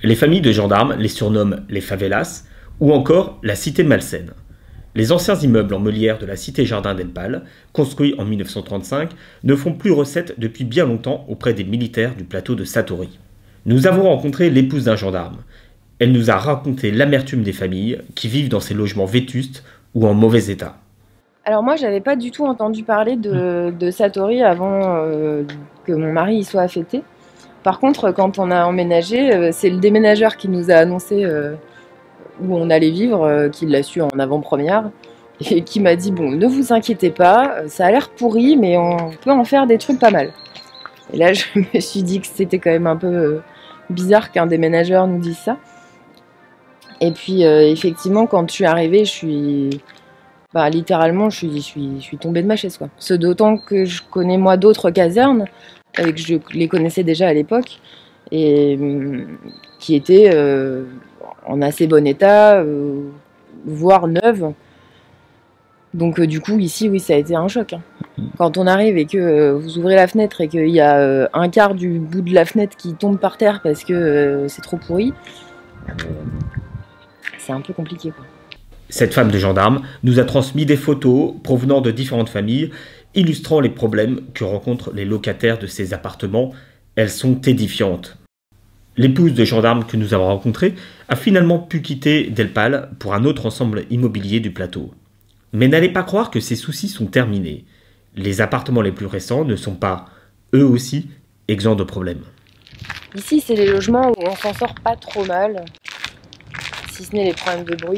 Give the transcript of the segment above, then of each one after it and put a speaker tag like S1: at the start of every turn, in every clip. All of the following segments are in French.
S1: Les familles de gendarmes les surnomment les favelas ou encore la cité malsaine. Les anciens immeubles en meulière de la cité Jardin d'El Pal, construits en 1935, ne font plus recette depuis bien longtemps auprès des militaires du plateau de Satori. Nous avons rencontré l'épouse d'un gendarme. Elle nous a raconté l'amertume des familles qui vivent dans ces logements vétustes ou en mauvais état.
S2: Alors moi, j'avais pas du tout entendu parler de Satori avant que mon mari y soit affecté. Par contre, quand on a emménagé, c'est le déménageur qui nous a annoncé où on allait vivre, qui l'a su en avant-première, et qui m'a dit, bon, ne vous inquiétez pas, ça a l'air pourri, mais on peut en faire des trucs pas mal. Et là, je me suis dit que c'était quand même un peu bizarre qu'un déménageur nous dise ça. Et puis, effectivement, quand je suis arrivée, littéralement, je suis tombée de ma chaise, quoi. Ce d'autant que je connais, moi, d'autres casernes, et que je les connaissais déjà à l'époque, et qui étaient en assez bon état, voire neuves. Donc, du coup, ici, oui, ça a été un choc, hein. Quand on arrive et que vous ouvrez la fenêtre et qu'il y a un quart du bout de la fenêtre qui tombe par terre parce que c'est trop pourri, c'est un peu compliqué, quoi.
S1: Cette femme de gendarme nous a transmis des photos provenant de différentes familles, illustrant les problèmes que rencontrent les locataires de ces appartements. Elles sont édifiantes. L'épouse de gendarme que nous avons rencontrée a finalement pu quitter Del Pal pour un autre ensemble immobilier du plateau. Mais n'allez pas croire que ces soucis sont terminés. Les appartements les plus récents ne sont pas, eux aussi, exempts de problèmes.
S2: Ici, c'est les logements où on s'en sort pas trop mal, si ce n'est les problèmes de bruit.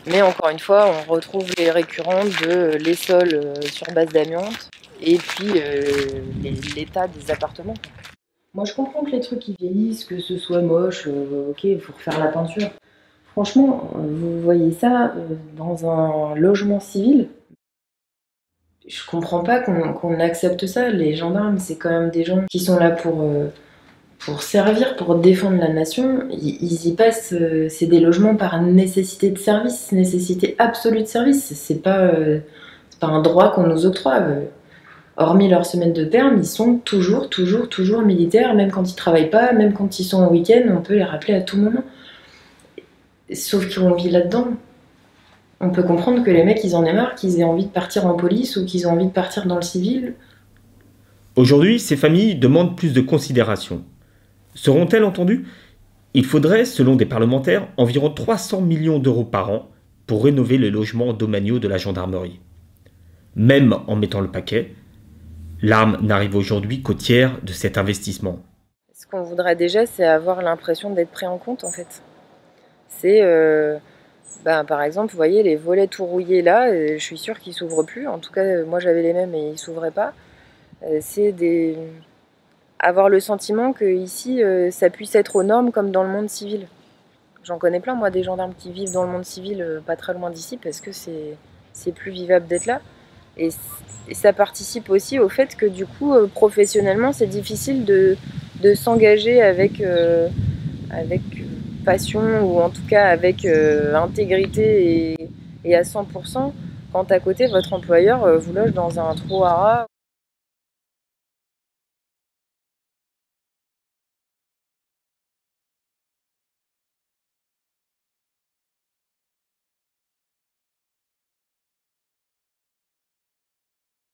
S2: Mais encore une fois, on retrouve les récurrents de les sols sur base d'amiante et puis l'état des appartements. Moi, je comprends que les trucs ils vieillissent, que ce soit moche, ok, il faut refaire la peinture. Franchement, vous voyez ça dans un logement civil, je comprends pas qu'on accepte ça. Les gendarmes, c'est quand même des gens qui sont là pour servir, pour défendre la nation. Ils y passent, c'est des logements par nécessité de service, nécessité absolue de service. C'est pas un droit qu'on nous octroie. Hormis leur semaine de terme, ils sont toujours militaires, même quand ils travaillent pas, même quand ils sont au week-end, on peut les rappeler à tout moment. Sauf qu'on vit là-dedans. On peut comprendre que les mecs, ils en aient marre, qu'ils aient envie de partir en police ou qu'ils aient envie de partir dans le civil.
S1: Aujourd'hui, ces familles demandent plus de considération. Seront-elles entendues? Il faudrait, selon des parlementaires, environ 300 millions d'euros par an pour rénover les logements domaniaux de la gendarmerie. Même en mettant le paquet, l'arme n'arrive aujourd'hui qu'au tiers de cet investissement.
S2: Ce qu'on voudrait déjà, c'est avoir l'impression d'être pris en compte, en fait. C'est, par exemple, vous voyez, les volets tout rouillés là, je suis sûre qu'ils s'ouvrent plus. En tout cas, moi j'avais les mêmes et ils s'ouvraient pas. C'est avoir le sentiment que ici, ça puisse être aux normes comme dans le monde civil. J'en connais plein, moi, des gendarmes qui vivent dans le monde civil, pas très loin d'ici, parce que c'est plus vivable d'être là. Et ça participe aussi au fait que du coup, professionnellement, c'est difficile de s'engager avec passion ou en tout cas avec intégrité et à 100% quand à côté, votre employeur vous loge dans un trou à rats.